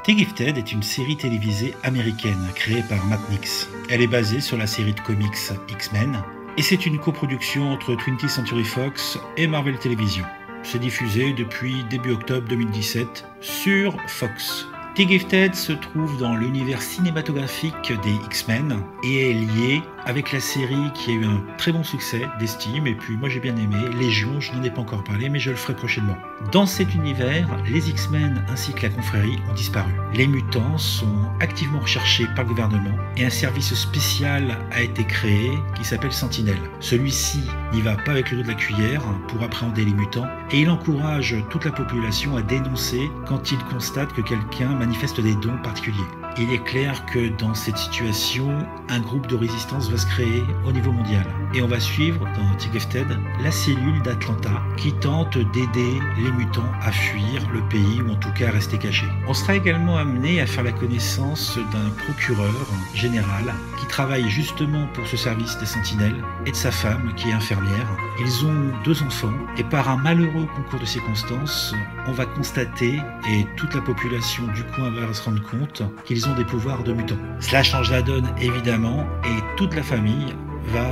The Gifted est une série télévisée américaine créée par Matt Nix. Elle est basée sur la série de comics X-Men et c'est une coproduction entre 20th Century Fox et Marvel Television. C'est diffusé depuis début octobre 2017 sur Fox. The Gifted se trouve dans l'univers cinématographique des X-Men et est lié avec la série qui a eu un très bon succès d'estime, et puis moi j'ai bien aimé, Légion, je n'en ai pas encore parlé mais je le ferai prochainement. Dans cet univers, les X-Men ainsi que la confrérie ont disparu. Les mutants sont activement recherchés par le gouvernement et un service spécial a été créé qui s'appelle Sentinelle. Celui-ci n'y va pas avec le dos de la cuillère pour appréhender les mutants et il encourage toute la population à dénoncer quand il constate que quelqu'un manifeste des dons particuliers. Il est clair que dans cette situation, un groupe de résistance va se créer au niveau mondial. Et on va suivre dans The Gifted la cellule d'Atlanta qui tente d'aider les mutants à fuir le pays ou en tout cas à rester cachés. On sera également amené à faire la connaissance d'un procureur général qui travaille justement pour ce service des sentinelles et de sa femme qui est infirmière. Ils ont 2 enfants et par un malheureux concours de circonstances, on va constater et toute la population du coin va se rendre compte qu'ils ont des pouvoirs de mutants. Cela change la donne évidemment et toute la famille va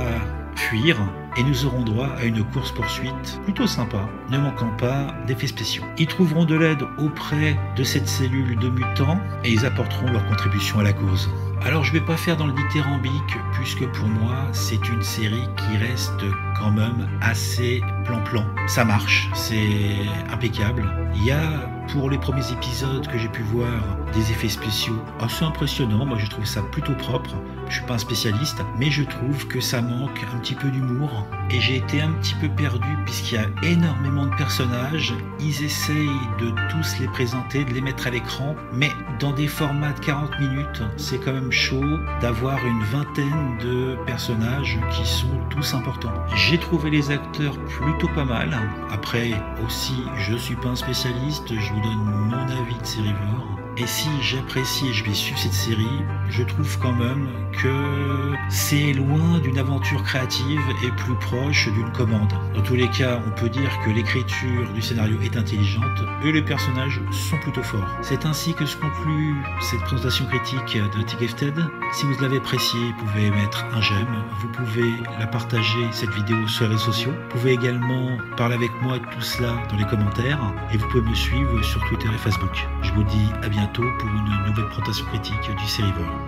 fuir et nous aurons droit à une course-poursuite plutôt sympa, ne manquant pas d'effets spéciaux. Ils trouveront de l'aide auprès de cette cellule de mutants et ils apporteront leur contribution à la cause. Alors je ne vais pas faire dans le dithyrambique puisque pour moi c'est une série qui reste quand même assez plan-plan. Ça marche, c'est impeccable. Il y a pour les premiers épisodes que j'ai pu voir des effets spéciaux assez impressionnants. Moi je trouve ça plutôt propre. Je suis pas un spécialiste, mais je trouve que ça manque un petit peu d'humour. Et j'ai été un petit peu perdu puisqu'il y a énormément de personnages. Ils essayent de tous les présenter, de les mettre à l'écran, mais dans des formats de 40 minutes, c'est quand même chaud d'avoir une vingtaine de personnages qui sont tous importants. J'ai trouvé les acteurs plutôt pas mal. Après aussi, je suis pas un spécialiste, je vous donne mon avis de sérivore. Et si j'apprécie et je vais suivre cette série, je trouve quand même que c'est loin d'une aventure créative et plus proche d'une commande. Dans tous les cas, on peut dire que l'écriture du scénario est intelligente et les personnages sont plutôt forts. C'est ainsi que se conclut cette présentation critique de The Gifted. Si vous l'avez apprécié, vous pouvez mettre un j'aime, vous pouvez la partager cette vidéo sur les réseaux sociaux, vous pouvez également parler avec moi de tout cela dans les commentaires et vous pouvez me suivre sur Twitter et Facebook. Je vous dis à bientôt pour une nouvelle présentation critique du Sérivore.